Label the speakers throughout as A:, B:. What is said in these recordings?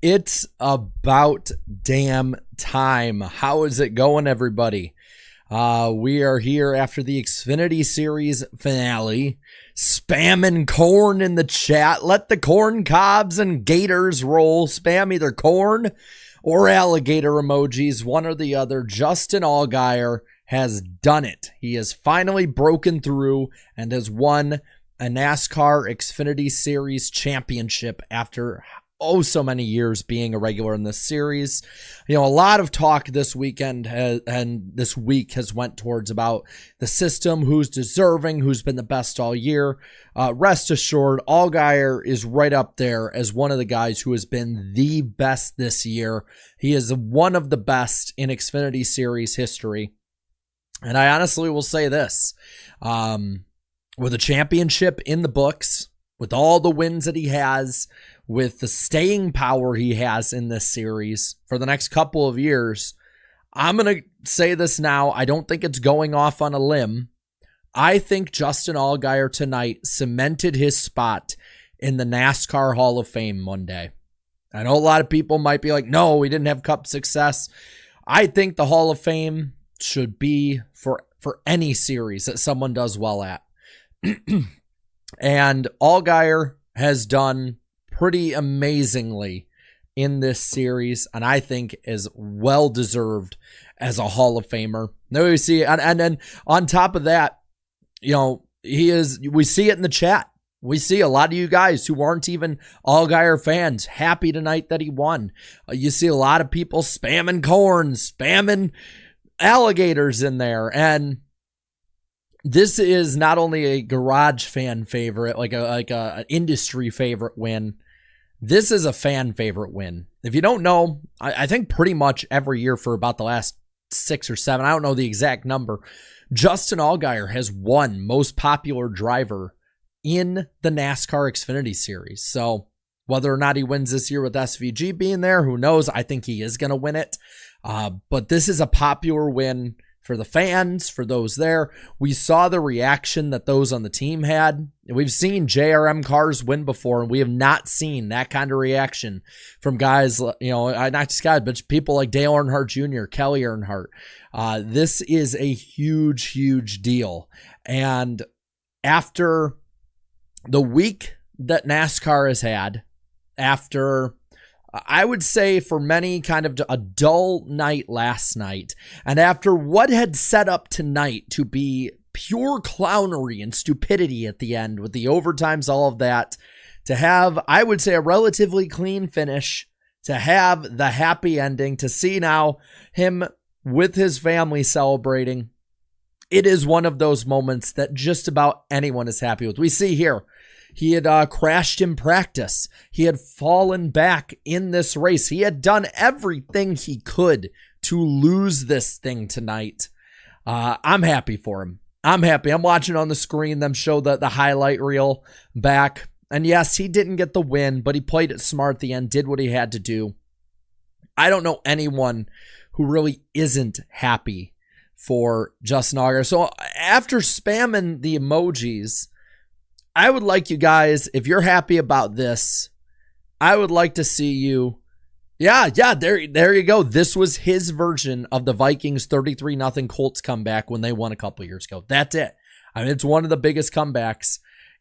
A: It's about damn time. How is it going, everybody? We are here after the Xfinity Series finale, spamming corn in the chat. Let the corn cobs and gators roll. Spam either corn or alligator emojis, one or the other. Justin Allgaier has done it. He has finally broken through and has won a NASCAR Xfinity Series championship after so many years being a regular in this series. You know, a lot of talk this weekend and this week has went towards about the system, who's deserving, who's been the best all year. Rest assured, Allgaier is right up there as one of the guys who has been the best this year. He is one of the best in Xfinity Series history. And I honestly will say this, with a championship in the books, with all the wins that he has, with the staying power he has in this series for the next couple of years, I'm going to say this now. I don't think it's going off on a limb. I think Justin Allgaier tonight cemented his spot in the NASCAR Hall of Fame Monday. I know a lot of people might be like, no, he didn't have Cup success. I think the Hall of Fame should be for any series that someone does well at. And Allgaier has done pretty amazingly in this series, and I think is well deserved as a Hall of Famer. There we see, and then on top of that, you know, we see it in the chat. We see a lot of you guys who aren't even Allgaier fans happy tonight that he won. You see a lot of people spamming corn, spamming alligators in there, and this is not only a garage fan favorite, like a industry favorite win. This is a fan favorite win. If you don't know, I think pretty much every year for about the last 6 or 7, I don't know the exact number, Justin Allgaier has won most popular driver in the NASCAR Xfinity Series. So whether or not he wins this year with SVG being there, who knows? I think he is going to win it. But this is a popular win for the fans, for those there. We saw the reaction that those on the team had. We've seen JRM cars win before, and we have not seen that kind of reaction from guys, you know, not just guys, but people like Dale Earnhardt Jr., Kelly Earnhardt. This is a huge, huge deal. And after the week that NASCAR has had, after, I would say for many, kind of a dull night last night, and after what had set up tonight to be pure clownery and stupidity at the end with the overtimes, all of that, to have, I would say, a relatively clean finish, to have the happy ending, to see now him with his family celebrating, it is one of those moments that just about anyone is happy with. We see here, he had crashed in practice. He had fallen back in this race. He had done everything he could to lose this thing tonight. I'm happy for him. I'm happy. I'm watching on the screen them show the highlight reel back. And yes, he didn't get the win, but he played it smart at the end, did what he had to do. I don't know anyone who really isn't happy for Justin Allgaier. So after spamming the emojis, I would like you guys, if you're happy about this, I would like to see you. Yeah, there you go. This was his version of the Vikings 33-0 Colts comeback when they won a couple years ago. That's it. I mean, it's one of the biggest comebacks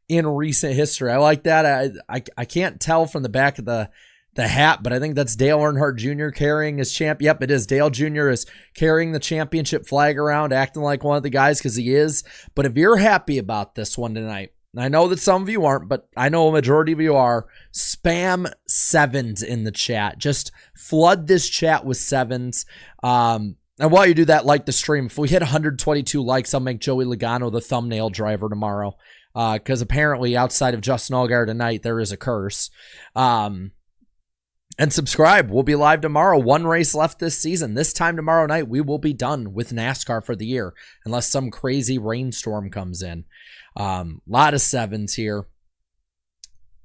A: in recent history. I like that. I can't tell from the back of the hat, but I think that's Dale Earnhardt Jr. carrying his champ. Yep, it is. Dale Jr. is carrying the championship flag around, acting like one of the guys because he is. But if you're happy about this one tonight, I know that some of you aren't, but I know a majority of you are. Spam sevens in the chat. Just flood this chat with sevens. And while you do that, like the stream. If we hit 122 likes, I'll make Joey Logano the thumbnail driver tomorrow. Because apparently outside of Justin Allgaier tonight, there is a curse. And subscribe. We'll be live tomorrow. One race left this season. This time tomorrow night, we will be done with NASCAR for the year, unless some crazy rainstorm comes in. Lot of sevens here.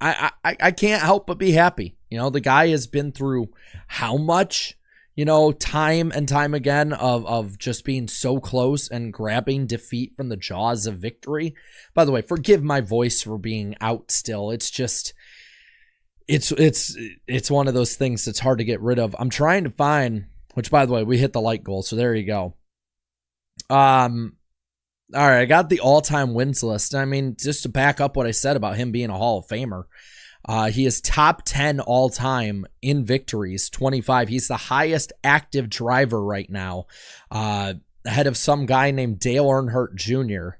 A: I can't help but be happy. You know, the guy has been through how much, you know, time and time again of just being so close and grabbing defeat from the jaws of victory. By the way, forgive my voice for being out still. It's just, it's one of those things that's hard to get rid of. I'm trying to find, which by the way, we hit the light goal, so there you go. All right, I got the all-time wins list. I mean, just to back up what I said about him being a Hall of Famer, he is top 10 all-time in victories, 25. He's the highest active driver right now, ahead of some guy named Dale Earnhardt Jr.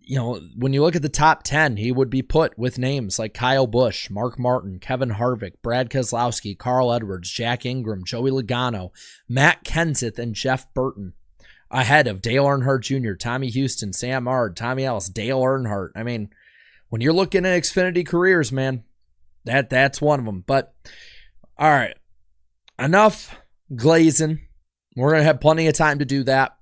A: You know, when you look at the top 10, he would be put with names like Kyle Busch, Mark Martin, Kevin Harvick, Brad Keselowski, Carl Edwards, Jack Ingram, Joey Logano, Matt Kenseth, and Jeff Burton, ahead of Dale Earnhardt Jr., Tommy Houston, Sam Ard, Tommy Ellis, Dale Earnhardt. I mean, when you're looking at Xfinity careers, man, that's one of them. But, all right, enough glazing. We're going to have plenty of time to do that.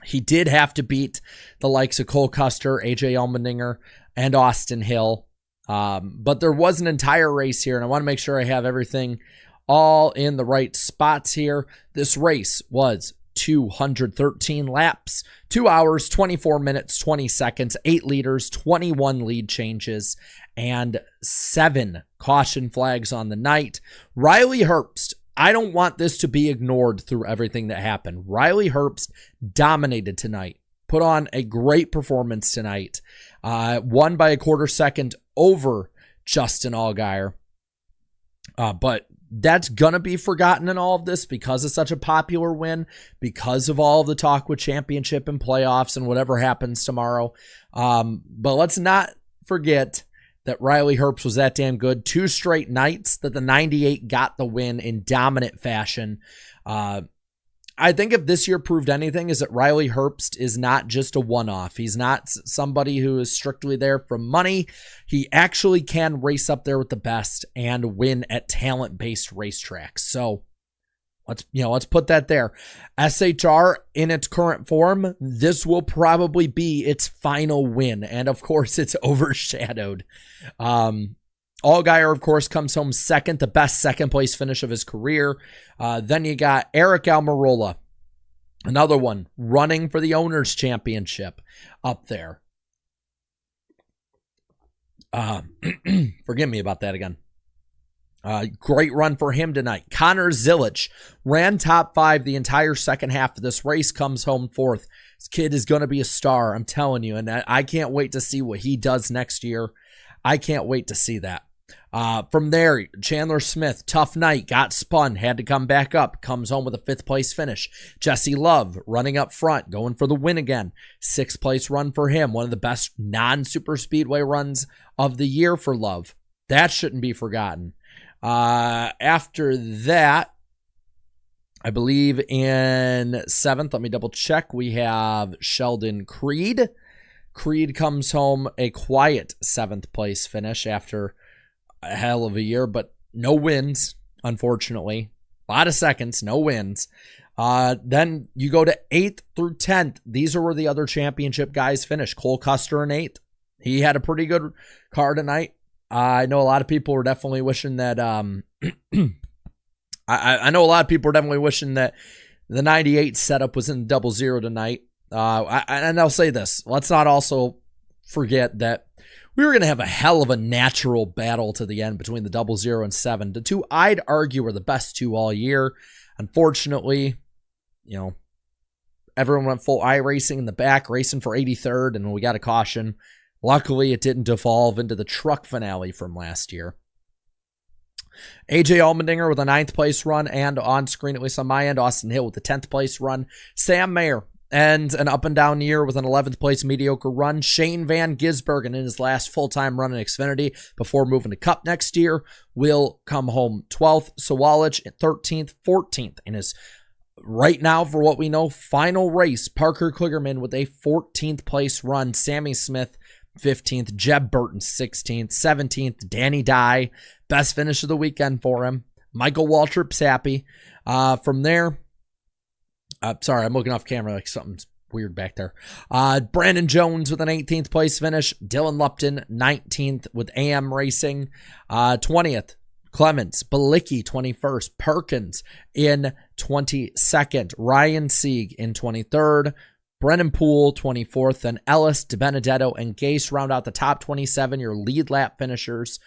A: He did have to beat the likes of Cole Custer, AJ Allmendinger, and Austin Hill. But there was an entire race here, and I want to make sure I have everything all in the right spots here. This race was 213 laps, 2 hours, 24 minutes, 20 seconds, 8 leaders, 21 lead changes, and 7 caution flags on the night. Riley Herbst, I don't want this to be ignored through everything that happened. Riley Herbst dominated tonight, put on a great performance tonight, won by a quarter second over Justin Allgaier. But that's going to be forgotten in all of this because it's such a popular win, because of all of the talk with championship and playoffs and whatever happens tomorrow. But let's not forget that Riley Herbst was that damn good. 2 straight nights that the 98 got the win in dominant fashion. I think if this year proved anything, is that Riley Herbst is not just a one-off. He's not somebody who is strictly there for money. He actually can race up there with the best and win at talent-based racetracks. So let's put that there. SHR in its current form, this will probably be its final win, and of course it's overshadowed. Allgaier, of course, comes home second, the best second-place finish of his career. Then you got Eric Almirola, another one, running for the Owners' Championship up there. Forgive me about that again. Great run for him tonight. Connor Zilic ran top 5 the entire second half of this race, comes home 4th. This kid is going to be a star, I'm telling you, and I can't wait to see what he does next year. I can't wait to see that. From there, Chandler Smith, tough night, got spun, had to come back up, comes home with a 5th place finish. Jesse Love running up front, going for the win again. 6th place run for him, one of the best non-super speedway runs of the year for Love. That shouldn't be forgotten. After that, I believe in 7th, let me double check, we have Sheldon Creed. Creed comes home a quiet 7th place finish after a hell of a year, but no wins, unfortunately. A lot of seconds, no wins. Then you go to 8th through 10th. These are where the other championship guys finish. Cole Custer in 8th. He had a pretty good car tonight. I know a lot of people were definitely wishing that I know a lot of people were definitely wishing that the 98 setup was in 00 tonight. And I'll say this, let's not also forget that we were going to have a hell of a natural battle to the end between the 00 and 7. The two I'd argue were the best 2 all year. Unfortunately, everyone went full iRacing in the back, racing for 83rd, and we got a caution. Luckily, it didn't devolve into the truck finale from last year. AJ Allmendinger with a 9th place run, and on screen, at least on my end, Austin Hill with the 10th place run. Sam Mayer ends an up and down year with an 11th place mediocre run. Shane Van Gisbergen in his last full-time run in Xfinity before moving to Cup next year will come home 12th. Sawalich at 13th, 14th in his, right now for what we know, final race. Parker Kligerman with a 14th place run. Sammy Smith 15th, Jeb Burton 16th, 17th, Danny Dye, best finish of the weekend for him. Michael Waltrip's happy. From there, sorry, I'm looking off camera like something's weird back there. Brandon Jones with an 18th place finish. Dylan Lupton 19th with AM Racing. 20th, Clements. Balicki 21st. Perkins in 22nd. Ryan Sieg in 23rd. Brennan Poole, 24th, and Ellis, DiBenedetto, and Gase round out the top 27, your lead lap finishers.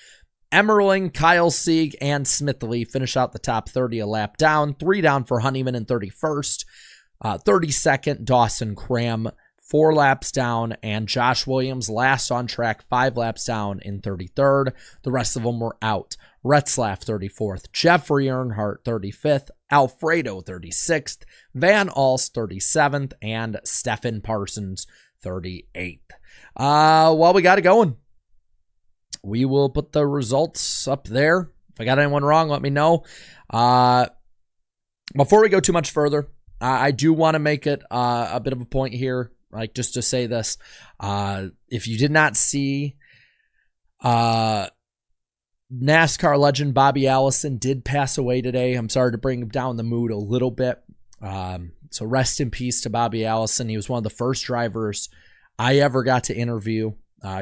A: Emmerling, Kyle Sieg, and Smithley finish out the top 30 a lap down. 3 down for Honeyman in 31st. 32nd, Dawson Cram, 4 laps down. And Josh Williams last on track, 5 laps down in 33rd. The rest of them were out. Retzlaff, 34th. Jeffrey Earnhardt, 35th. Alfredo, 36th. Van Alst, 37th. And Stefan Parsons, 38th. Well, we got it going. We will put the results up there. If I got anyone wrong, let me know. Before we go too much further, I do want to make it a bit of a point here, like just to say this. If you did not see, NASCAR legend Bobby Allison did pass away today. I'm sorry to bring down the mood a little bit. So rest in peace to Bobby Allison. He was one of the first drivers I ever got to interview.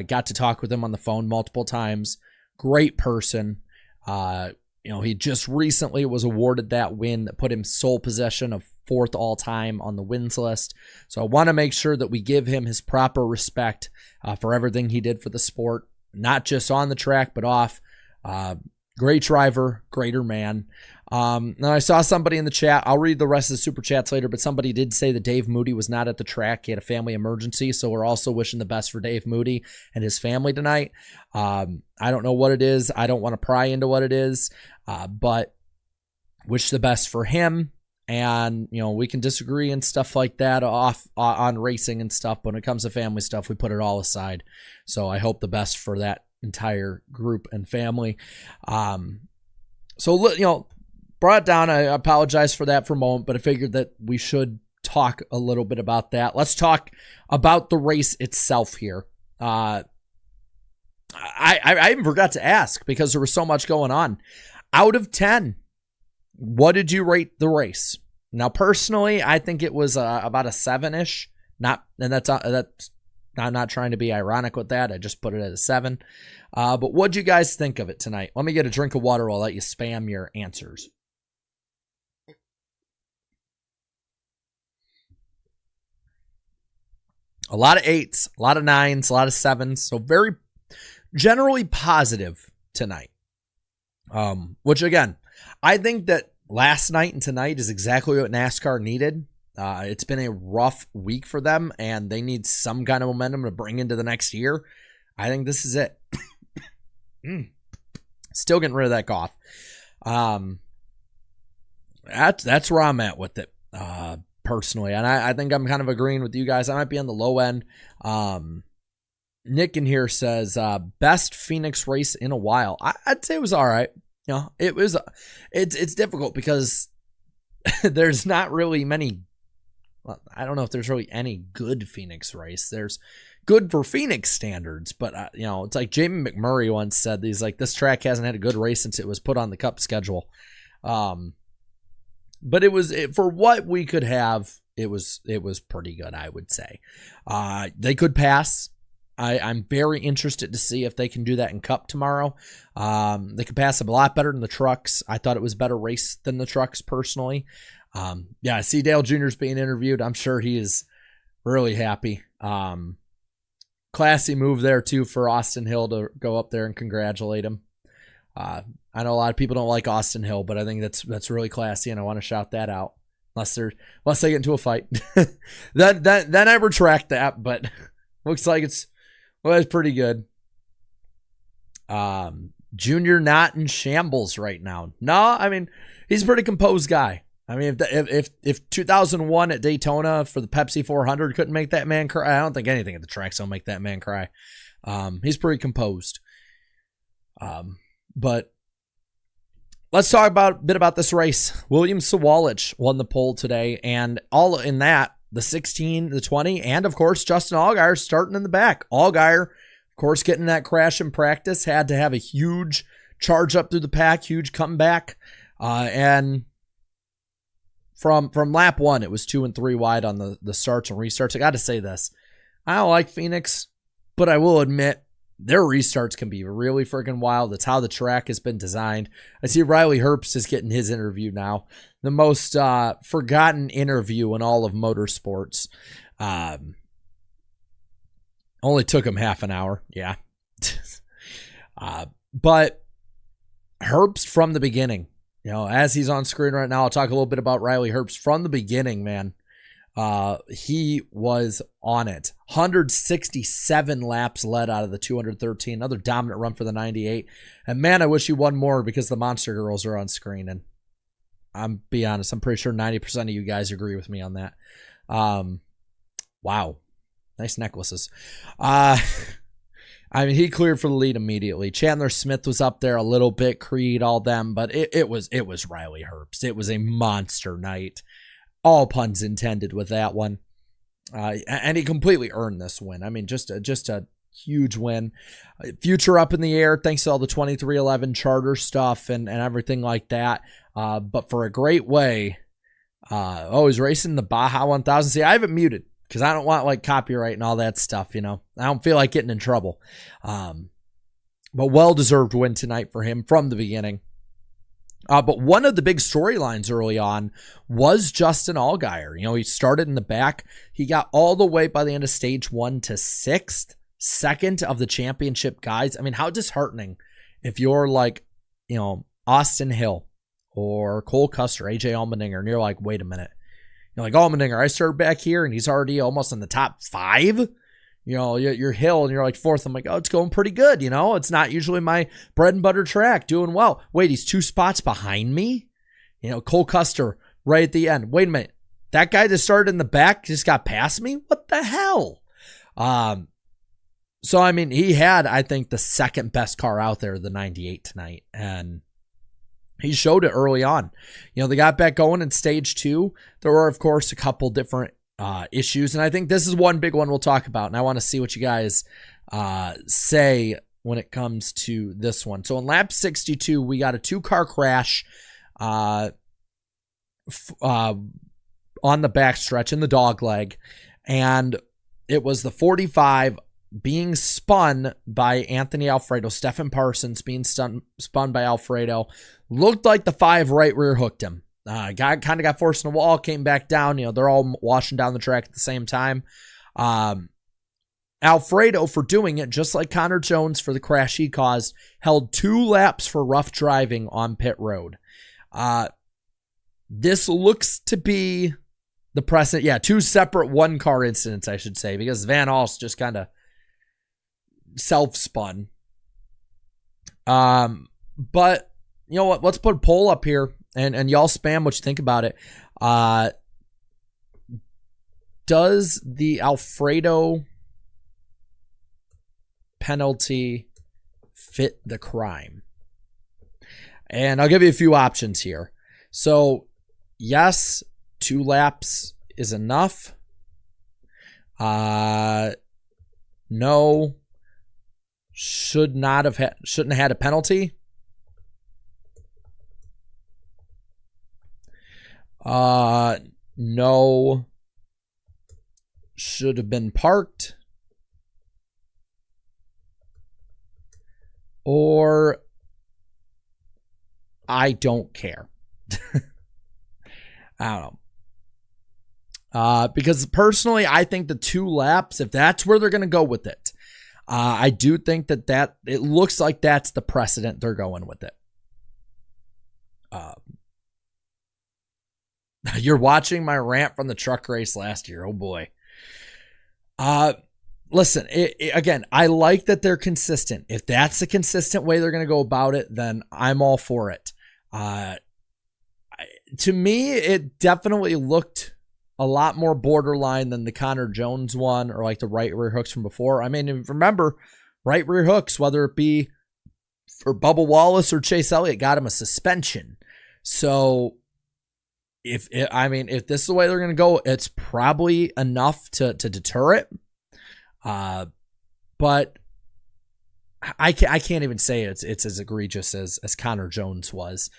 A: Got to talk with him on the phone multiple times. Great person. He just recently was awarded that win that put him sole possession of 4th all time on the wins list. So I want to make sure that we give him his proper respect for everything he did for the sport, not just on the track, but off. Great driver, greater man. Now I saw somebody in the chat. I'll read the rest of the super chats later, but somebody did say that Dave Moody was not at the track. He had a family emergency, so we're also wishing the best for Dave Moody and his family tonight. I don't know what it is. I don't want to pry into what it is, but wish the best for him. And, we can disagree and stuff like that on racing and stuff, but when it comes to family stuff, we put it all aside. So I hope the best for that entire group and family. Brought it down. I apologize for that for a moment, but I figured that we should talk a little bit about that. Let's talk about the race itself here. I even forgot to ask because there was so much going on. Out of 10, what did you rate the race? Now, personally, I think it was about a 7-ish. I'm not trying to be ironic with that. I just put it at a 7. But what'd you guys think of it tonight? Let me get a drink of water while I let you spam your answers. A lot of 8s, a lot of 9s, a lot of 7s. So very generally positive tonight. Which again, I think that last night and tonight is exactly what NASCAR needed. It's been a rough week for them, and they need some kind of momentum to bring into the next year. I think this is it. Still getting rid of that cough. That's where I'm at with it, personally. And I think I'm kind of agreeing with you guys. I might be on the low end. Nick in here says, best Phoenix race in a while. I'd say it was all right. It's difficult because there's not really many. Well, I don't know if there's really any good Phoenix race. There's good for Phoenix standards, but it's like Jamie McMurray once said, he's like, this track hasn't had a good race since it was put on the Cup schedule. But for what we could have, it was pretty good, I would say. They could pass. I'm very interested to see if they can do that in Cup tomorrow. They could pass a lot better than the trucks. I thought it was a better race than the trucks personally. I see Dale Jr.'s being interviewed. I'm sure he is really happy. Classy move there too for Austin Hill to go up there and congratulate him. I know a lot of people don't like Austin Hill, but I think that's really classy, and I want to shout that out. Unless they get into a fight, then I retract that. But looks like it's pretty good. Junior not in shambles right now. No, I mean he's a pretty composed guy. I mean, if 2001 at Daytona for the Pepsi 400 couldn't make that man cry, I don't think anything at the tracks will make that man cry. He's pretty composed. But let's talk a bit about this race. William Sawalich won the pole today, and all in that, the 16, the 20, and of course, Justin Allgaier starting in the back. Allgaier, of course, getting that crash in practice, had to have a huge charge up through the pack, huge comeback, and from lap 1, it was 2 and 3 wide on the starts and restarts. I got to say this. I don't like Phoenix, but I will admit their restarts can be really freaking wild. That's how the track has been designed. I see Riley Herbst is getting his interview now. The most forgotten interview in all of motorsports. Only took him half an hour. Yeah. But Herbst from the beginning, as he's on screen right now, I'll talk a little bit about Riley Herbst from the beginning, man. He was on it. 167 laps led out of the 213. Another dominant run for the 98. And man, I wish he won more because the Monster Girls are on screen. And I'm be honest, I'm pretty sure 90% of you guys agree with me on that. Wow. Nice necklaces. He cleared for the lead immediately. Chandler Smith was up there a little bit, Creed, all them, but it was Riley Herbst. It was a monster night. All puns intended with that one. And he completely earned this win. Just a huge win. Future up in the air thanks to all the 2311 charter stuff and everything like that. But for a great way, he's racing the Baja 1000. See, I have it muted because I don't want copyright and all that stuff, I don't feel like getting in trouble. But well-deserved win tonight for him from the beginning. But one of the big storylines early on was Justin Allgaier. He started in the back. He got all the way by the end of stage 1 to 6th, second of the championship guys. How disheartening if you're Austin Hill or Cole Custer, AJ Allmendinger, and you're like, wait a minute. You're like, Allmendinger, I started back here and he's already almost in the top 5. You're Hill and you're like 4th. I'm like, oh, it's going pretty good. It's not usually my bread and butter track, doing well. Wait, he's 2 spots behind me. Cole Custer right at the end. Wait a minute. That guy that started in the back just got past me? What the hell? So, he had, I think, the second best car out there, the 98 tonight. And he showed it early on. They got back going in stage 2. There were, of course, a couple different issues. And I think this is one big one we'll talk about. And I want to see what you guys say when it comes to this one. So in lap 62, we got a 2-car crash on the backstretch in the dog leg. And it was the 45 being spun by Anthony Alfredo. Stephen Parsons being spun by Alfredo. Looked like the 5 right rear hooked him. Guy kind of got forced in the wall, came back down. They're all washing down the track at the same time. Alfredo, for doing it, just like Connor Jones for the crash he caused, held 2 laps for rough driving on pit road. This looks to be the precedent. Yeah, 2 separate 1-car incidents, I should say, because Van Alst just kind of self-spun. But you know what? Let's put a poll up here, and y'all spam what you think about it. Does the Alfredo penalty fit the crime? And I'll give you a few options here. So, yes, 2 laps is enough. No, shouldn't have had a penalty. No, should have been parked. Or I don't care. I don't know. Because personally, I think the 2 laps, if that's where they're going to go with it, I do think that it looks like that's the precedent they're going with it. You're watching my rant from the truck race last year. Oh boy. Listen, again, I like that they're consistent. If that's the consistent way they're going to go about it, then I'm all for it. To me, it definitely looked a lot more borderline than the Connor Jones one or like the right rear hooks from before. Remember, right rear hooks, whether it be for Bubba Wallace or Chase Elliott, got him a suspension. So if this is the way they're going to go, it's probably enough to deter it. But I can't even say it's as egregious as Connor Jones was.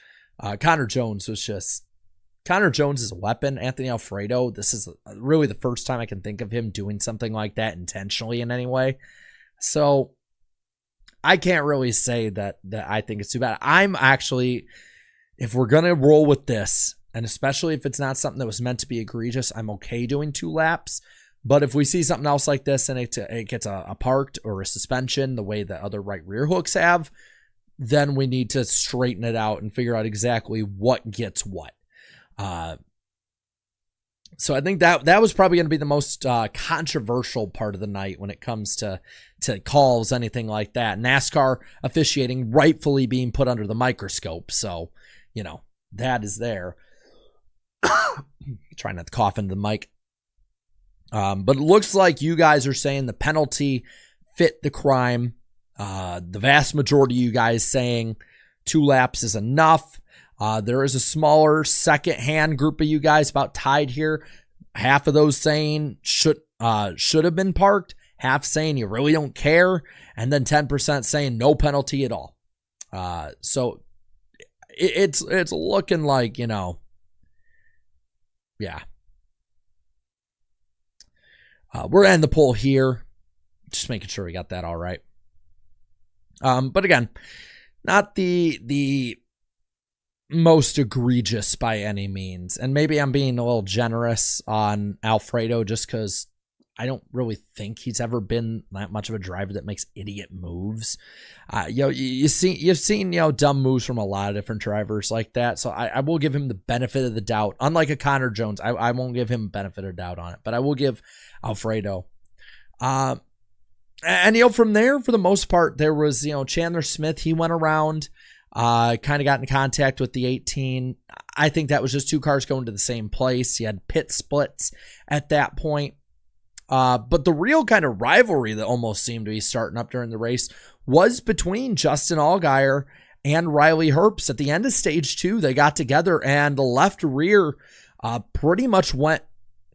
A: Connor Jones is a weapon. Anthony Alfredo, this is really the first time I can think of him doing something like that intentionally in any way. So I can't really say that I think it's too bad. I'm actually, if we're going to roll with this, and especially if it's not something that was meant to be egregious, I'm okay doing 2 laps. But if we see something else like this and it gets a parked or a suspension, the way that other right rear hooks have, then we need to straighten it out and figure out exactly what gets what. So I think that was probably going to be the most controversial part of the night when it comes to calls, anything like that. NASCAR officiating rightfully being put under the microscope. So, that is there. Trying not to cough into the mic. But it looks like you guys are saying the penalty fit the crime. The vast majority of you guys saying 2 laps is enough. There is a smaller second-hand group of you guys about tied here. Half of those saying should have been parked. Half saying you really don't care. And then 10% saying no penalty at all. So it's looking like, yeah. We're ending the poll here. Just making sure we got that all right. But again, not the most egregious by any means. And maybe I'm being a little generous on Alfredo just because I don't really think he's ever been that much of a driver that makes idiot moves. You've seen dumb moves from a lot of different drivers like that. So I will give him the benefit of the doubt. Unlike a Connor Jones, I won't give him benefit of doubt on it, but I will give Alfredo. And from there, for the most part, there was Chandler Smith. He went around. Kind of got in contact with the 18. I think that was just 2 cars going to the same place. You had pit splits at that point. But the real kind of rivalry that almost seemed to be starting up during the race was between Justin Allgaier and Riley Herbst. At the end of stage 2, they got together and the left rear pretty much went,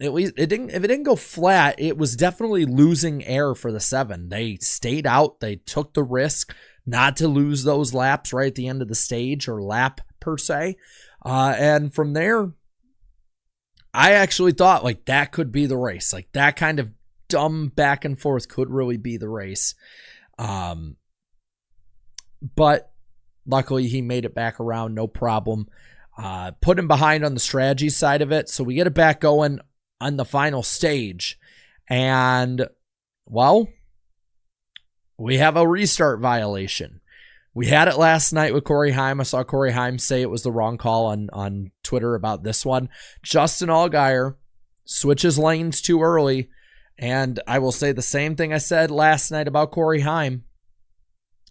A: at least if it didn't go flat, it was definitely losing air for the 7. They stayed out. They took the risk not to lose those laps right at the end of the stage, or lap per se. And from there, I actually thought like that could be the race. Like that kind of dumb back and forth could really be the race. But luckily he made it back around, no problem. Put him behind on the strategy side of it. So we get it back going on the final stage. And, well, we have a restart violation. We had it last night with Corey Heim. I saw Corey Heim say it was the wrong call on Twitter about this one. Justin Allgaier switches lanes too early. And I will say the same thing I said last night about Corey Heim.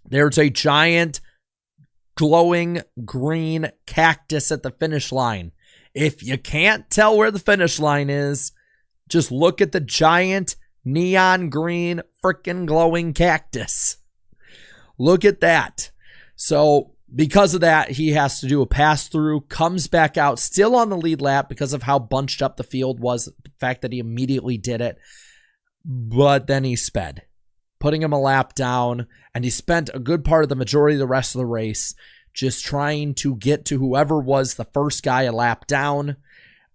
A: There's a giant glowing green cactus at the finish line. If you can't tell where the finish line is, just look at the giant neon green freaking glowing cactus. Look at that. So because of that, he has to do a pass through, comes back out, still on the lead lap because of how bunched up the field was, the fact that he immediately did it. But then he sped, putting him a lap down, and he spent a good part of the majority of the rest of the race just trying to get to whoever was the first guy a lap down.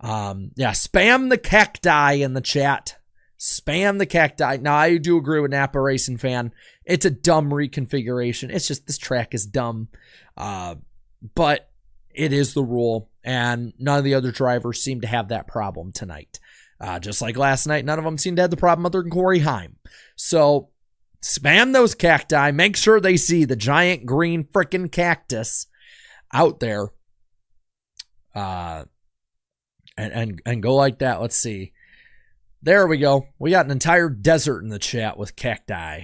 A: Spam the cacti in the chat. Spam the cacti. Now, I do agree with Napa Racing Fan. It's a dumb reconfiguration. It's just this track is dumb. But it is the rule, and none of the other drivers seem to have that problem tonight. Just like last night, none of them seem to have the problem other than Corey Heim. So spam those cacti. Make sure they see the giant green freaking cactus out there. And go like that. Let's see. There we go. We got an entire desert in the chat with cacti.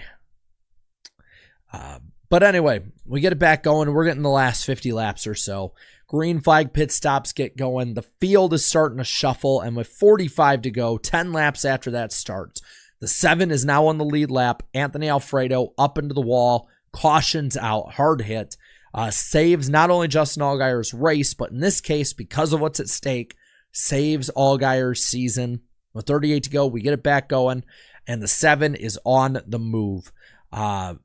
A: But anyway, we get it back going. We're getting the last 50 laps or so. Green flag pit stops get going. The field is starting to shuffle, and with 45 to go, 10 laps after that starts, the 7 is now on the lead lap. Anthony Alfredo up into the wall, cautions out, hard hit, saves not only Justin Allgaier's race, but in this case, because of what's at stake, saves Allgaier's season. With 38 to go, we get it back going, and the 7 is on the move. At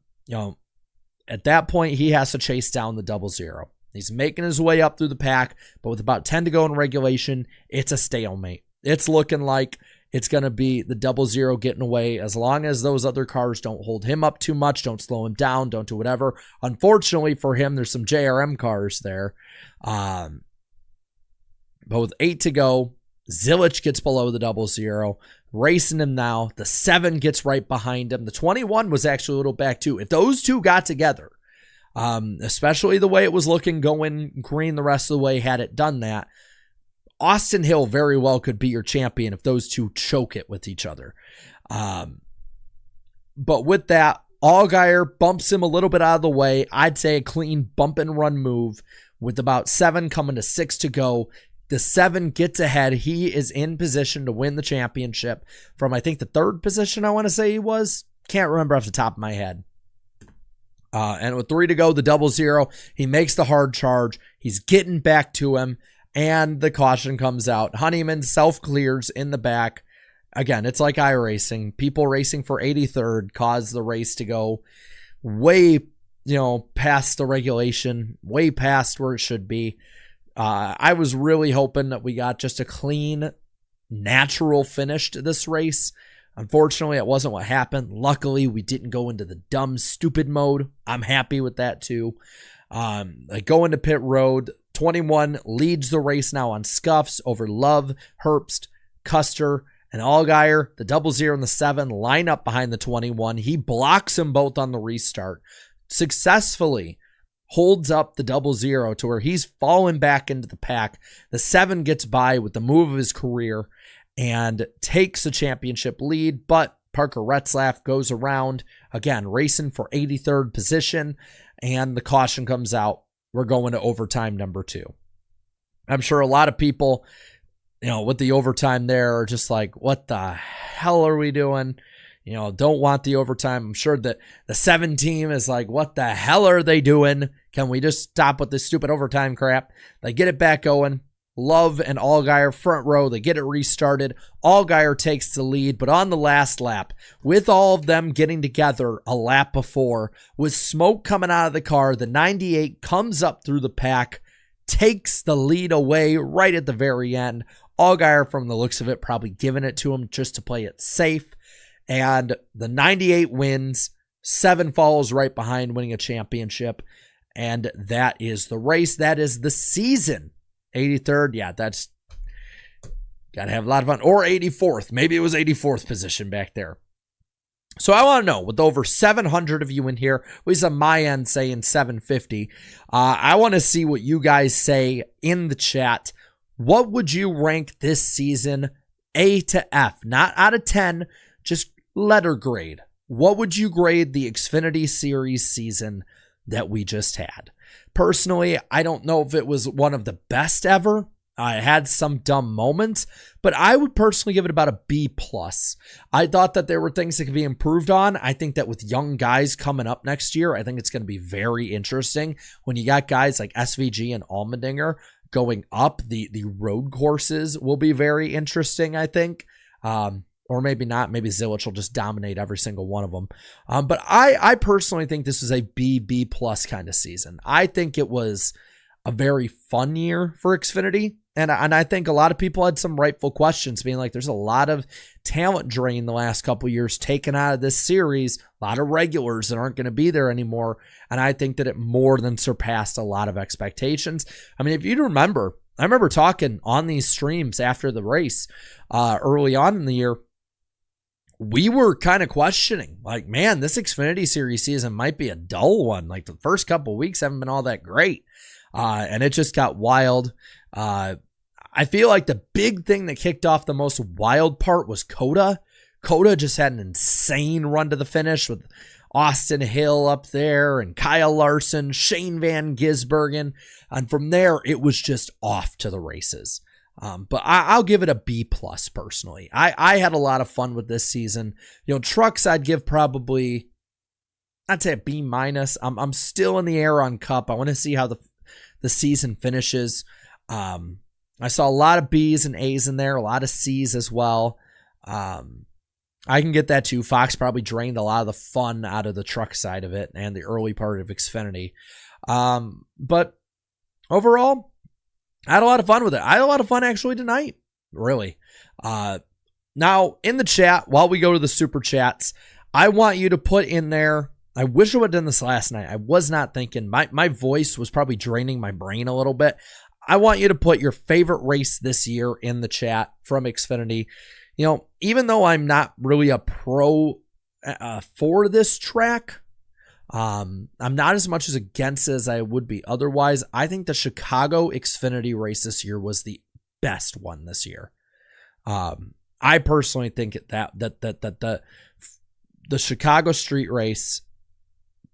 A: that point, he has to chase down the 00. He's making his way up through the pack, but with about 10 to go in regulation, it's a stalemate. It's looking like it's going to be the 00 getting away as long as those other cars don't hold him up too much, don't slow him down, don't do whatever. Unfortunately for him, there's some JRM cars there. But with 8 to go, Zilich gets below the 00, racing him now. The 7 gets right behind him. The 21 was actually a little back too. If those two got together, especially the way it was looking going green the rest of the way had it done that. Austin Hill very well could be your champion if those two choke it with each other. But with that, Allgaier bumps him a little bit out of the way. I'd say a clean bump and run move with about 7 coming to 6 to go. The 7 gets ahead. He is in position to win the championship from, I think, the 3rd position I want to say he was. Can't remember off the top of my head. And with 3 to go, the 0-0, he makes the hard charge. He's getting back to him, and the caution comes out. Honeyman self-clears in the back. Again, it's like iRacing. People racing for 83rd cause the race to go way, past the regulation, way past where it should be. I was really hoping that we got just a clean, natural finish to this race. Unfortunately, it wasn't what happened. Luckily, we didn't go into the dumb, stupid mode. I'm happy with that too. Go into pit road. 21 leads the race now on scuffs over Love, Herbst, Custer, and Allgaier. The 0-0 and the 7 line up behind the 21. He blocks them both on the restart. Successfully holds up the 0-0 to where he's fallen back into the pack. The 7 gets by with the move of his career and takes the championship lead, but Parker Retzlaff goes around, again, racing for 83rd position, and the caution comes out. We're going to overtime number 2. I'm sure a lot of people, with the overtime there are just like, what the hell are we doing? Don't want the overtime. I'm sure that the 7 team is like, what the hell are they doing? Can we just stop with this stupid overtime crap? They get it back going. Love and Allgaier front row. They get it restarted. Allgaier takes the lead, but on the last lap, with all of them getting together a lap before, with smoke coming out of the car, the 98 comes up through the pack, takes the lead away right at the very end. Allgaier, from the looks of it, probably giving it to him just to play it safe. And the 98 wins. 7 follows right behind, winning a championship. And that is the race. That is the season. 83rd, yeah, that's got to have a lot of fun. Or 84th. Maybe it was 84th position back there. So I want to know, with over 700 of you in here, at least on my end saying 750, I want to see what you guys say in the chat. What would you rank this season A to F? Not out of 10, just letter grade. What would you grade the Xfinity Series season that we just had? Personally, I don't know if it was one of the best ever. I had some dumb moments, but I would personally give it about a B+. I thought that there were things that could be improved on. I think that with young guys coming up next year, I think it's going to be very interesting. When you got guys like SVG and Allmendinger going up, the road courses will be very interesting, I think. Or maybe not. Maybe Zilich will just dominate every single one of them. But I personally think this is a B+ kind of season. I think it was a very fun year for Xfinity. And I think a lot of people had some rightful questions, being like, there's a lot of talent drain the last couple years taken out of this series, a lot of regulars that aren't going to be there anymore. And I think that it more than surpassed a lot of expectations. I mean, if you remember, I remember talking on these streams after the race early on in the year. We were kind of questioning, like, man, this Xfinity Series season might be a dull one. Like, the first couple of weeks haven't been all that great. And it just got wild. I feel like the big thing that kicked off the most wild part was Coda. Coda just had an insane run to the finish with Austin Hill up there and Kyle Larson, Shane Van Gisbergen. And from there, it was just off to the races. But I'll give it a B+ personally. I had a lot of fun with this season. Trucks I'd give probably, I'd say a B-. I'm still in the air on Cup. I want to see how the season finishes. I saw a lot of B's and A's in there, a lot of C's as well. I can get that too. Fox probably drained a lot of the fun out of the truck side of it and the early part of Xfinity. But overall, I had a lot of fun with it. I had a lot of fun actually tonight, really. Now, in the chat, while we go to the super chats, I want you to put in there, I wish I would have done this last night. I was not thinking. My voice was probably draining my brain a little bit. I want you to put your favorite race this year in the chat from Xfinity. Even though I'm not really a pro for this track, I'm not as much as against as I would be otherwise. I think the Chicago Xfinity race this year was the best one this year. I personally think that the Chicago street race,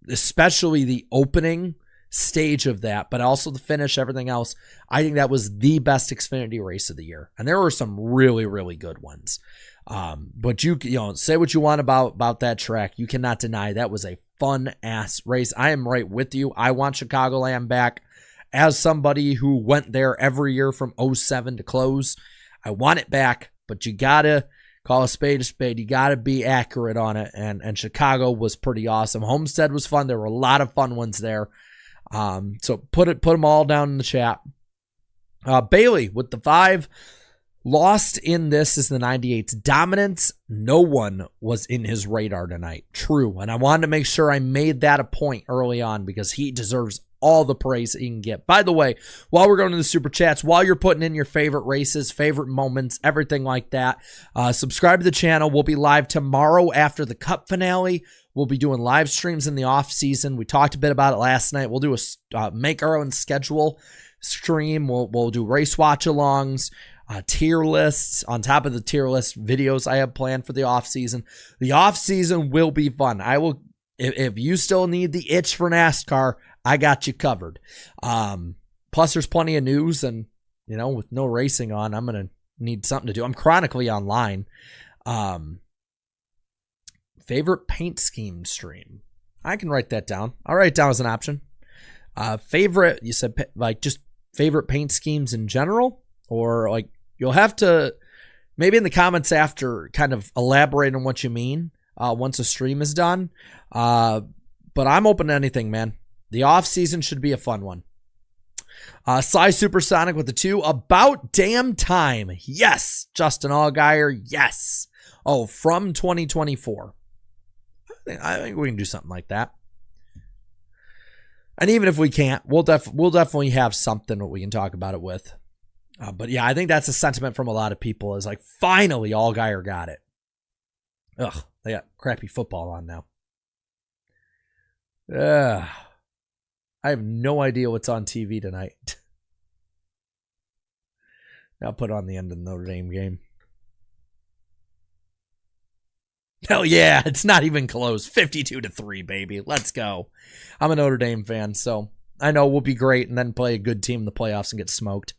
A: especially the opening stage of that, but also the finish, everything else, I think that was the best Xfinity race of the year. And there were some really, really good ones. But you know, say what you want about that track. You cannot deny that was a fun ass race. I am right with you. I want Chicagoland back. As somebody who went there every year from 07 to close, I want it back, but you gotta call a spade a spade. You gotta be accurate on it. And Chicago was pretty awesome. Homestead was fun. There were a lot of fun ones there. So put them all down in the chat. Bailey with the 5. Lost in this is the 98's dominance. No one was in his radar tonight. True. And I wanted to make sure I made that a point early on because he deserves all the praise he can get. By the way, while we're going to the super chats, while you're putting in your favorite races, favorite moments, everything like that, subscribe to the channel. We'll be live tomorrow after the Cup finale. We'll be doing live streams in the off season. We talked a bit about it last night. We'll do a make our own schedule stream. We'll do race watch alongs. Tier lists on top of the tier list videos I have planned for the off season. The off season will be fun. I will, if you still need the itch for NASCAR, I got you covered. Plus there's plenty of news and, you know, with no racing on, I'm going to need something to do. I'm chronically online. Favorite paint scheme stream. I can write that down. I'll write it down as an option. Favorite, you said like just favorite paint schemes in general, or like, you'll have to maybe in the comments after kind of elaborate on what you mean once a stream is done. But I'm open to anything, man. The off season should be a fun one. Cy Supersonic with the 2. About damn time. Yes. Justin Allgaier. Yes. Oh, from 2024. I think we can do something like that. And even if we can't, we'll definitely have something that we can talk about it with. But yeah, I think that's a sentiment from a lot of people is like, finally, Allgaier got it. Ugh, they got crappy football on now. I have no idea what's on TV tonight. I'll put on the end of the Notre Dame game. Hell yeah, it's not even close. 52-3, baby. Let's go. I'm a Notre Dame fan, so I know we'll be great and then play a good team in the playoffs and get smoked.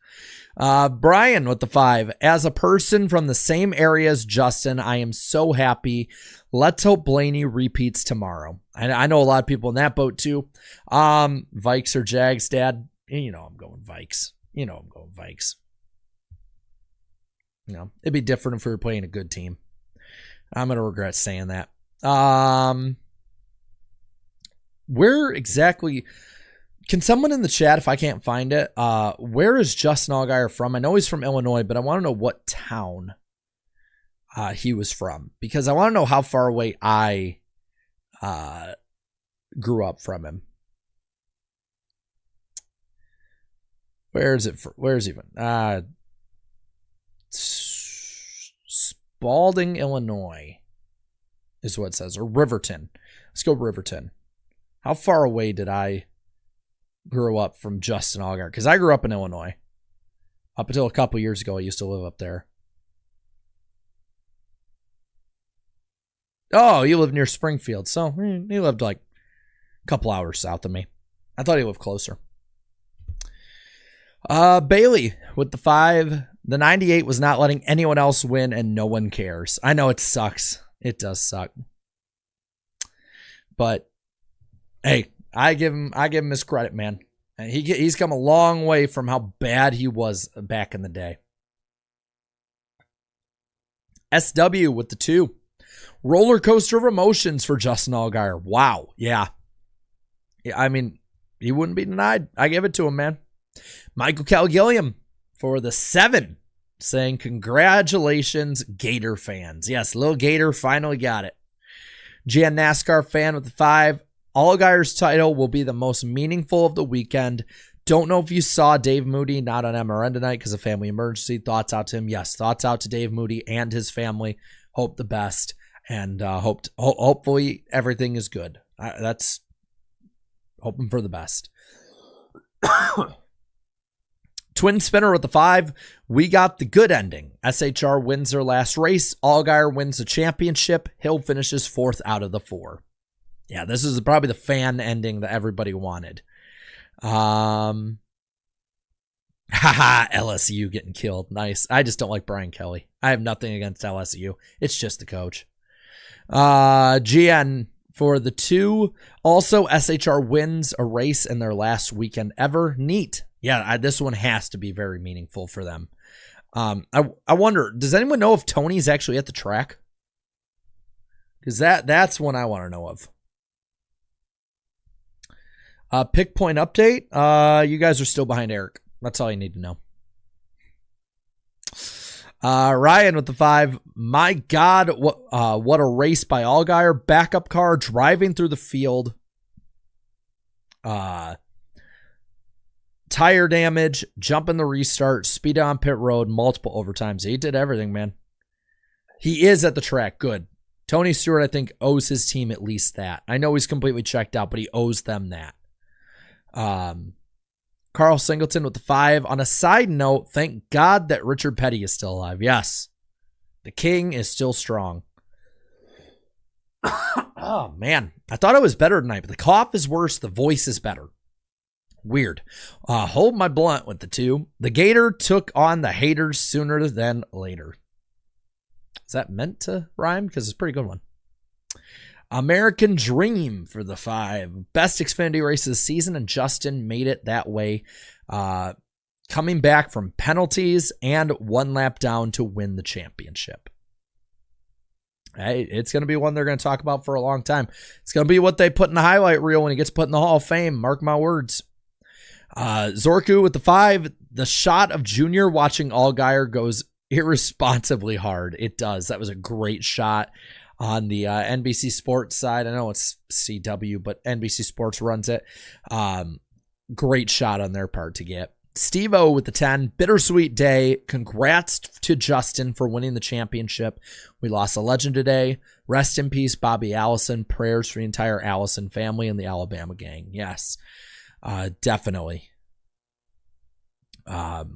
A: Brian with the 5. As a person from the same area as Justin, I am so happy. Let's hope Blaney repeats tomorrow. I know a lot of people in that boat too. Vikes or Jags, Dad? You know I'm going Vikes. You know I'm going Vikes. You know, it'd be different if we were playing a good team. I'm going to regret saying that. Where exactly... Can someone in the chat, if I can't find it, where is Justin Allgaier from? I know he's from Illinois, but I want to know what town he was from. Because I want to know how far away I grew up from him. Where is it? Where is he from? Spalding, Illinois is what it says. Or Riverton. Let's go Riverton. How far away did I grew up from Justin Allgaier? Because I grew up in Illinois. Up until a couple years ago, I used to live up there. Oh, you live near Springfield. So he lived like a couple hours south of me. I thought he lived closer. Bailey with the 5. The 98 was not letting anyone else win and no one cares. I know it sucks. It does suck. But hey, I give him his credit, man. And he's come a long way from how bad he was back in the day. SW with the 2. Roller coaster of emotions for Justin Allgaier. Wow. Yeah. I mean, he wouldn't be denied. I give it to him, man. Michael Calgilliam for the 7, saying congratulations, Gator fans. Yes, Lil Gator finally got it. Jan NASCAR fan with the 5. Allgaier's title will be the most meaningful of the weekend. Don't know if you saw Dave Moody not on MRN tonight because of family emergency. Thoughts out to him. Yes, thoughts out to Dave Moody and his family. Hope the best, and hopefully everything is good. That's Hoping for the best. Twin spinner with the 5. We got the good ending. SHR wins their last race. Allgaier wins the championship. Hill finishes 4th out of the 4. Yeah, this is probably the fan ending that everybody wanted. Haha, LSU getting killed. Nice. I just don't like Brian Kelly. I have nothing against LSU. It's just the coach. GN for the 2. Also, SHR wins a race in their last weekend ever. Neat. Yeah, this one has to be very meaningful for them. I wonder, does anyone know if Tony's actually at the track? Because that's one I want to know of. Pick point update. You guys are still behind Eric. That's all you need to know. Ryan with the 5. My God, what a race by Allgaier. Backup car driving through the field. Tire damage, jump in the restart, speed on pit road, multiple overtimes. He did everything, man. He is at the track. Good. Tony Stewart, I think, owes his team at least that. I know he's completely checked out, but he owes them that. Carl Singleton with the 5. On a side note, thank God that Richard Petty is still alive. Yes. The king is still strong. Oh, man. I thought it was better tonight, but the cough is worse. The voice is better. Weird. Hold my blunt with the 2. The Gator took on the haters sooner than later. Is that meant to rhyme? Because it's a pretty good one. American Dream for the 5. Best Xfinity race of the season, and Justin made it that way. Coming back from penalties and 1 lap down to win the championship. Hey, it's going to be one they're going to talk about for a long time. It's going to be what they put in the highlight reel when he gets put in the Hall of Fame. Mark my words. Zorku with the 5. The shot of Junior watching Allgaier goes irresponsibly hard. It does. That was a great shot on the NBC Sports side. I know it's CW, but NBC Sports runs it. Great shot on their part to get. Steve-O with the 10. Bittersweet day. Congrats to Justin for winning the championship. We lost a legend today. Rest in peace, Bobby Allison. Prayers for the entire Allison family and the Alabama gang. Yes. Definitely. God,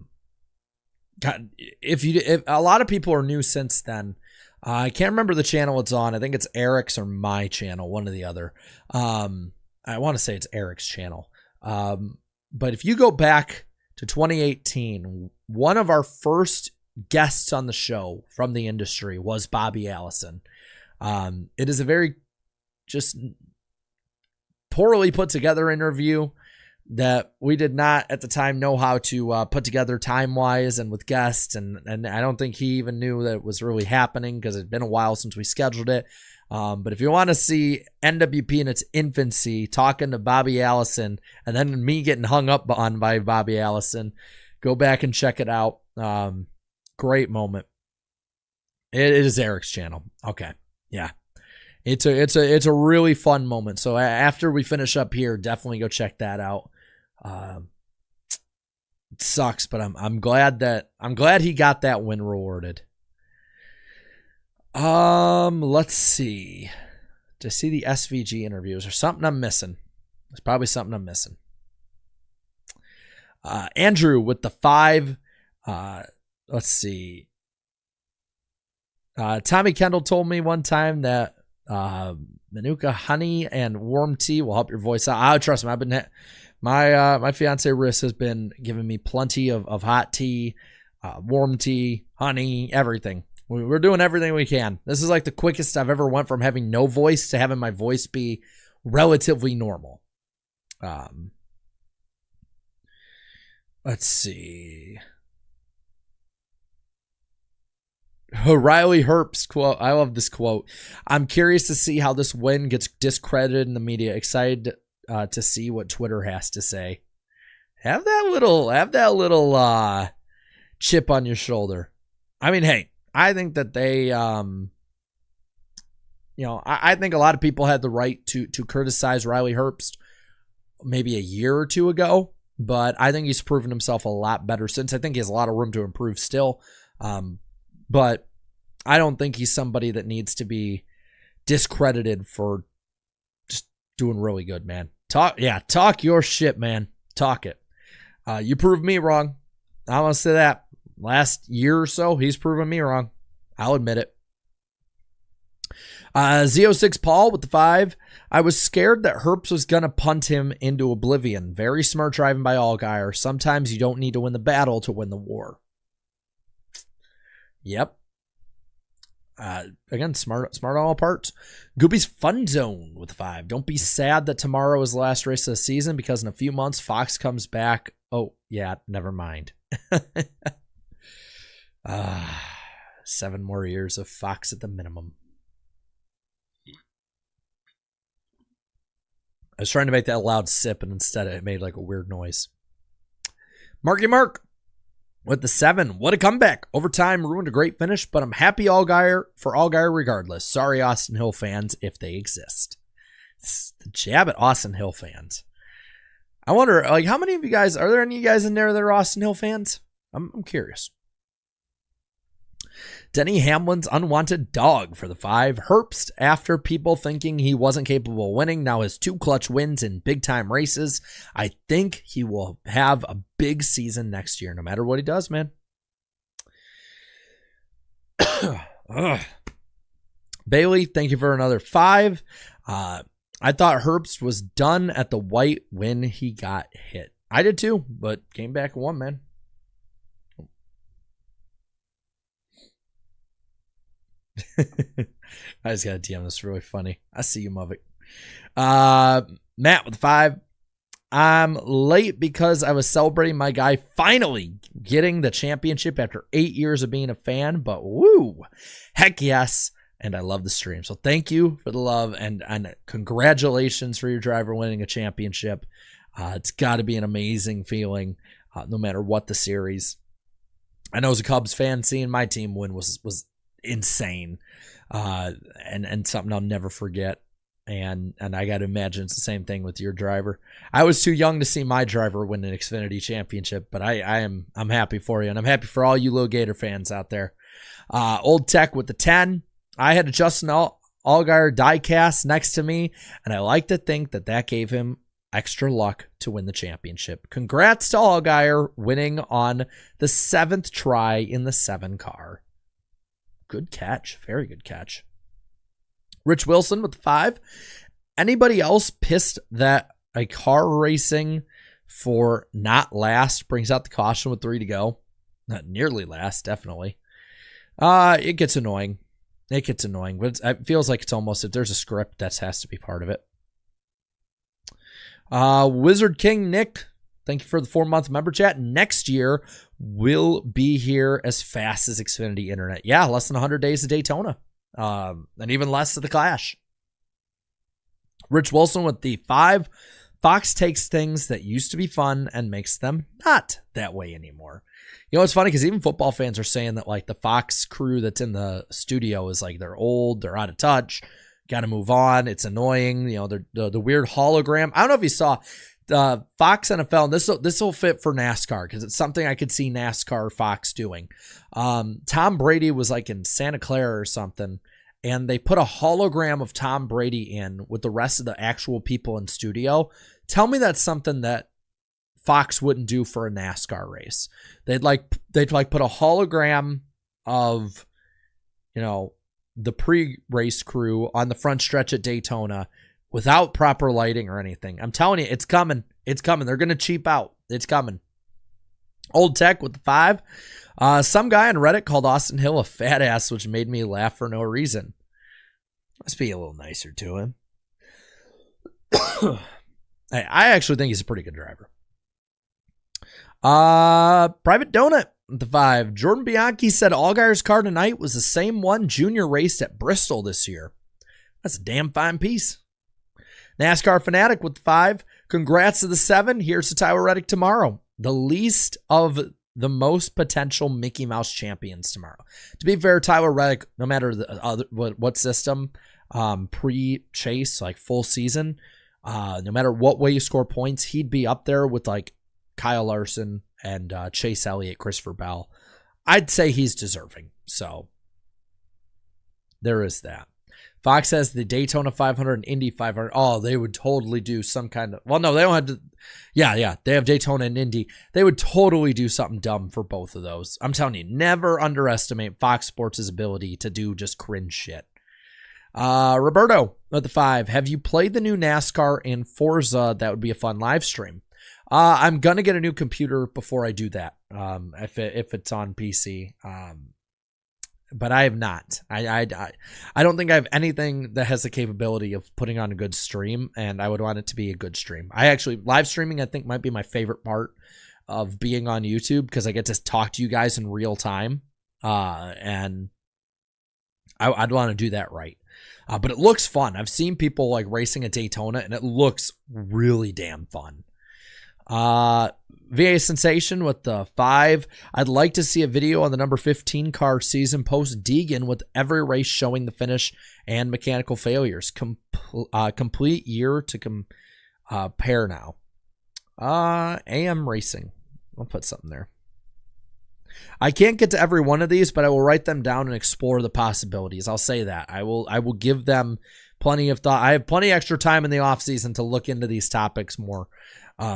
A: if a lot of people are new since then, I can't remember the channel it's on. I think it's Eric's or my channel, one or the other. I want to say it's Eric's channel. But if you go back to 2018, one of our first guests on the show from the industry was Bobby Allison. It is a very just poorly put together interview that we did not at the time know how to put together time-wise and with guests, and I don't think he even knew that it was really happening because it's been a while since we scheduled it. But if you want to see NWP in its infancy, talking to Bobby Allison, and then me getting hung up on by Bobby Allison, go back and check it out. Great moment. It is Eric's channel. Okay, yeah. It's a really fun moment. So after we finish up here, definitely go check that out. It sucks, but I'm glad he got that win rewarded. Let's see. To see the SVG interviews or something I'm missing. There's probably something I'm missing. Andrew with the 5. Let's see. Tommy Kendall told me one time that Manuka honey and warm tea will help your voice out. I trust me. I've been my fiance Riss has been giving me plenty of hot tea, warm tea, honey, everything. We're doing everything we can. This is like the quickest I've ever went from having no voice to having my voice be relatively normal. Let's see. Riley Herbst quote. I love this quote. I'm curious to see how this win gets discredited in the media. Excited to see what Twitter has to say. Have that little chip on your shoulder. I mean, hey, I think that they, I think a lot of people had the right to criticize Riley Herbst maybe a year or two ago, but I think he's proven himself a lot better since. I think he has a lot of room to improve still. But I don't think he's somebody that needs to be discredited for just doing really good, man. Talk your shit, man. Talk it. You proved me wrong. I want to say that. Last year or so, he's proven me wrong. I'll admit it. Z06 Paul with the 5. I was scared that Herbst was going to punt him into oblivion. Very smart driving by Allgaier. Sometimes you don't need to win the battle to win the war. Yep. Again, smart on all parts. Gooby's Fun Zone with 5. Don't be sad that tomorrow is the last race of the season because in a few months, Fox comes back. Oh, yeah, never mind. 7 more years of Fox at the minimum. I was trying to make that a loud sip, and instead it made like a weird noise. Marky Mark with the 7. What a comeback. Overtime ruined a great finish, but I'm happy for Allgaier regardless. Sorry, Austin Hill fans, if they exist. It's the jab at Austin Hill fans. I wonder, like, how many of you guys, are there any of you guys in there that are Austin Hill fans? I'm curious. Denny Hamlin's unwanted dog for the 5. Herbst, after people thinking he wasn't capable of winning, now has 2 clutch wins in big-time races. I think he will have a big season next year, no matter what he does, man. Bailey, thank you for another 5. I thought Herbst was done at the white when he got hit. I did too, but came back and won, man. I just got a DM that's really funny. I see you, Muvik. Matt with 5. I'm late because I was celebrating my guy finally getting the championship after 8 years of being a fan, but woo, heck yes. And I love the stream. So thank you for the love and congratulations for your driver winning a championship. It's got to be an amazing feeling, no matter what the series. I know as a Cubs fan, seeing my team win was insane, and something I'll never forget. And I got to imagine it's the same thing with your driver. I was too young to see my driver win an Xfinity Championship, but I'm happy for you, and I'm happy for all you little Gator fans out there. Old Tech with the 10. I had a Justin Allgaier diecast next to me, and I like to think that gave him extra luck to win the championship. Congrats to Allgaier winning on the 7th try in the 7 car. Good catch. Very good catch. Rich Wilson with the 5. Anybody else pissed that a car racing for not last brings out the caution with 3 to go? Not nearly last, definitely. It gets annoying. But it feels like it's almost, if there's a script, that has to be part of it. Wizard King Nick, thank you for the 4-month member chat. Next year, we'll be here as fast as Xfinity Internet. Yeah, less than 100 days of Daytona. And even less of the Clash. Rich Wilson with the 5. Fox takes things that used to be fun and makes them not that way anymore. You know, it's funny because even football fans are saying that, like, the Fox crew that's in the studio is like, they're old, they're out of touch, got to move on. It's annoying. You know, the weird hologram. I don't know if you saw Fox NFL, and this will fit for NASCAR because it's something I could see NASCAR Fox doing. Tom Brady was like in Santa Clara or something, and they put a hologram of Tom Brady in with the rest of the actual people in studio. Tell me that's something that Fox wouldn't do for a NASCAR race. They'd put a hologram of, you know, the pre-race crew on the front stretch at Daytona without proper lighting or anything. I'm telling you, it's coming. It's coming. They're going to cheap out. It's coming. Old Tech with the 5. Some guy on Reddit called Austin Hill a fat ass, which made me laugh for no reason. Let's be a little nicer to him. I actually think he's a pretty good driver. Private Donut with the 5. Jordan Bianchi said Allgaier's car tonight was the same one Junior raced at Bristol this year. That's a damn fine piece. NASCAR Fanatic with the 5. Congrats to the 7. Here's to Tyler Reddick tomorrow. The least of the most potential Mickey Mouse champions tomorrow. To be fair, Tyler Reddick, no matter what system, pre-chase, like full season, no matter what way you score points, he'd be up there with like Kyle Larson and Chase Elliott, Christopher Bell. I'd say he's deserving. So there is that. Fox has the Daytona 500 and Indy 500. Oh, they would totally do some kind of, well, no, they don't have to. Yeah. They have Daytona and Indy. They would totally do something dumb for both of those. I'm telling you, never underestimate Fox Sports' ability to do just cringe shit. Roberto at the 5. Have you played the new NASCAR in Forza? That would be a fun live stream. I'm going to get a new computer before I do that. If it's on PC. But I have not. I don't think I have anything that has the capability of putting on a good stream, and I would want it to be a good stream. Live streaming, I think, might be my favorite part of being on YouTube, because I get to talk to you guys in real time, and I'd want to do that right. But it looks fun. I've seen people like racing at Daytona, and it looks really damn fun. VA Sensation with the 5. I'd like to see a video on the number 15 car season post Deegan with every race showing the finish and mechanical failures. Complete year to compare now. AM Racing. I'll put something there. I can't get to every one of these, but I will write them down and explore the possibilities. I'll say that. I will give them plenty of thought. I have plenty of extra time in the off season to look into these topics more.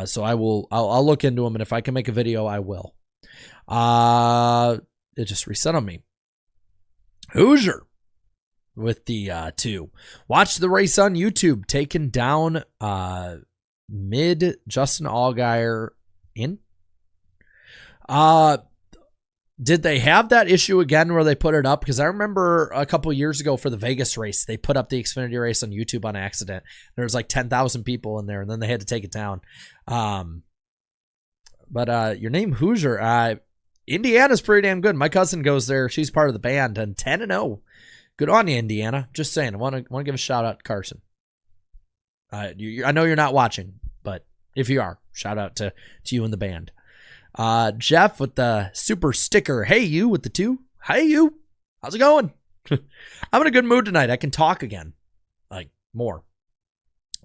A: So I'll look into them, and if I can make a video, I will. It just reset on me. Hoosier with the 2. Watch the race on YouTube, taking down mid Justin Allgaier in. Did they have that issue again where they put it up? Because I remember a couple years ago for the Vegas race, they put up the Xfinity race on YouTube on accident. There was like 10,000 people in there, and then they had to take it down. But your name Hoosier, Indiana's pretty damn good. My cousin goes there. She's part of the band, and 10-0. Good on you, Indiana. Just saying. I want to give a shout out to Carson. I know you're not watching, but if you are, shout out to you and the band. Jeff with the super sticker. Hey, you with the 2. Hey, you. How's it going? I'm in a good mood tonight. I can talk again. Like, more.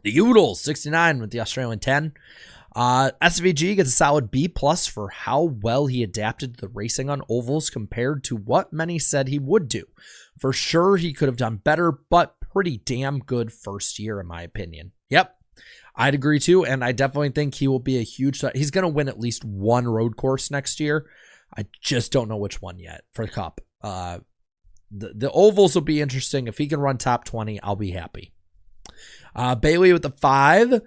A: The Oodles, 69 with the Australian 10. SVG gets a solid B+ for how well he adapted to the racing on ovals compared to what many said he would do. For sure, he could have done better, but pretty damn good first year, in my opinion. Yep. I'd agree too, and I definitely think he will be a huge... He's going to win at least one road course next year. I just don't know which one yet for the Cup. The ovals will be interesting. If he can run top 20, I'll be happy. Bailey with the 5.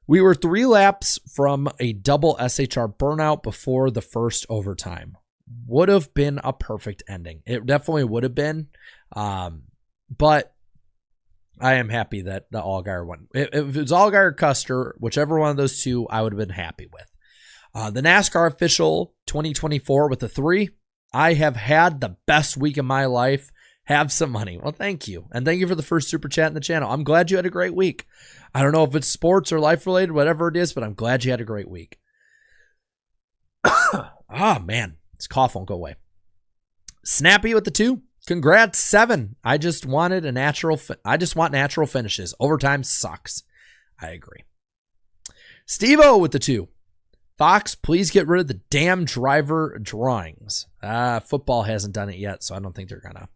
A: We were 3 laps from a double SHR burnout before the first overtime. Would have been a perfect ending. It definitely would have been, but... I am happy that the Allgaier won. If it was Allgaier or Custer, whichever one of those 2, I would have been happy with. The NASCAR official 2024 with the 3. I have had the best week of my life. Have some money. Well, thank you. And thank you for the first super chat in the channel. I'm glad you had a great week. I don't know if it's sports or life related, whatever it is, but I'm glad you had a great week. Oh, man. This cough won't go away. Snappy with the 2. Congrats, 7. I just want natural finishes. Overtime sucks. I agree. Steve-O with the 2. Fox, please get rid of the damn driver drawings. Football hasn't done it yet, so I don't think they're gonna.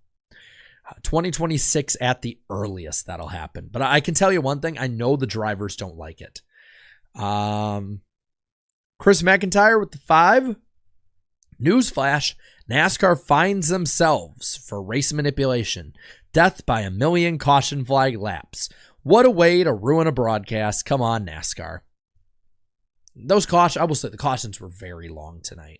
A: 2026 at the earliest that'll happen. But I can tell you one thing. I know the drivers don't like it. Chris McIntyre with the 5. Newsflash. NASCAR finds themselves for race manipulation. Death by a million caution flag laps. What a way to ruin a broadcast. Come on, NASCAR. I will say the cautions were very long tonight.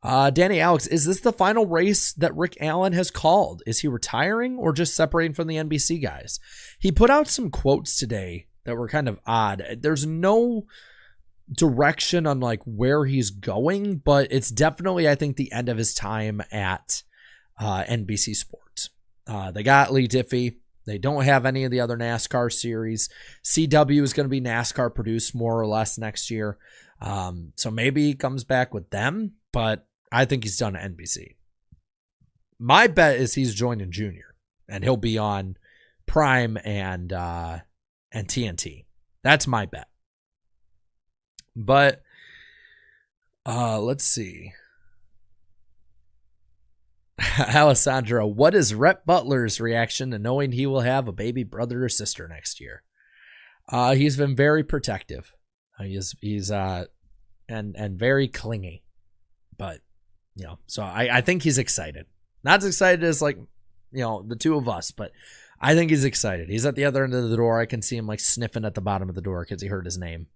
A: Danny Alex, is this the final race that Rick Allen has called? Is he retiring or just separating from the NBC guys? He put out some quotes today that were kind of odd. There's no direction on like where he's going, but it's definitely, I think, the end of his time at NBC Sports. They got Lee Diffie. They don't have any of the other NASCAR series. CW is going to be NASCAR produced more or less next year. So maybe he comes back with them, but I think he's done at NBC. My bet is he's joining Junior, and he'll be on Prime and TNT. That's my bet. But let's see. Alessandro, what is Rhett Butler's reaction to knowing he will have a baby brother or sister next year? He's been very protective. He's and very clingy, but so I think he's excited. Not as excited as the two of us, but I think he's excited. He's at the other end of the door. I can see him sniffing at the bottom of the door because he heard his name.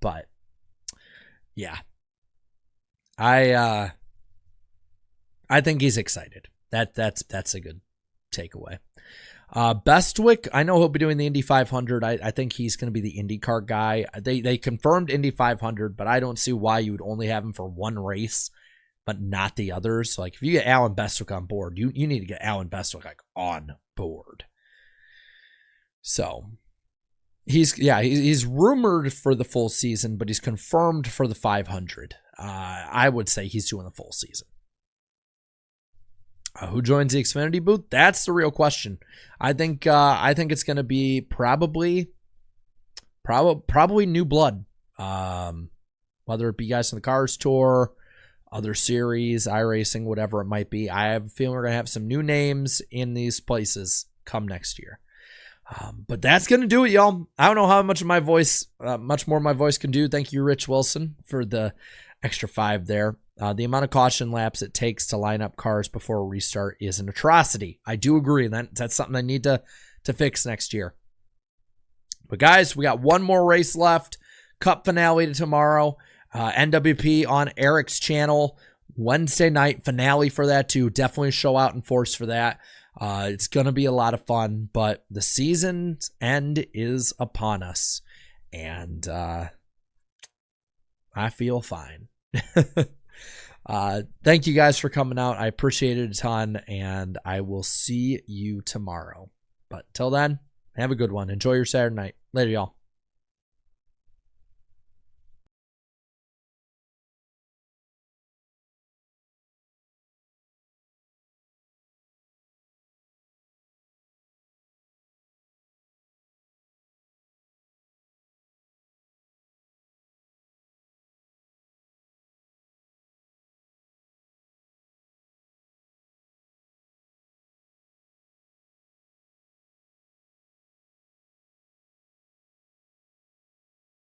A: But yeah, I think he's excited. That's a good takeaway. Bestwick, I know he'll be doing the Indy 500. I think he's going to be the IndyCar guy. They confirmed Indy 500, but I don't see why you would only have him for one race, but not the others. If you get Alan Bestwick on board, you need to get Alan Bestwick on board. So he's rumored for the full season, but he's confirmed for the 500. I would say he's doing the full season. Who joins the Xfinity booth? That's the real question. I think it's going to be probably new blood. Whether it be guys from the Cars Tour, other series, iRacing, whatever it might be. I have a feeling we're going to have some new names in these places come next year. But that's going to do it, y'all. I don't know how much more my voice can do. Thank you, Rich Wilson, for the extra 5 there. The amount of caution laps it takes to line up cars before a restart is an atrocity. I do agree. That's something I need to fix next year. But guys, we got one more race left. Cup finale to tomorrow. NWP on Eric's channel. Wednesday night finale for that too. Definitely show out and force for that. It's going to be a lot of fun, but the season's end is upon us. And I feel fine. Thank you guys for coming out. I appreciate it a ton, and I will see you tomorrow. But till then, have a good one. Enjoy your Saturday night. Later, y'all.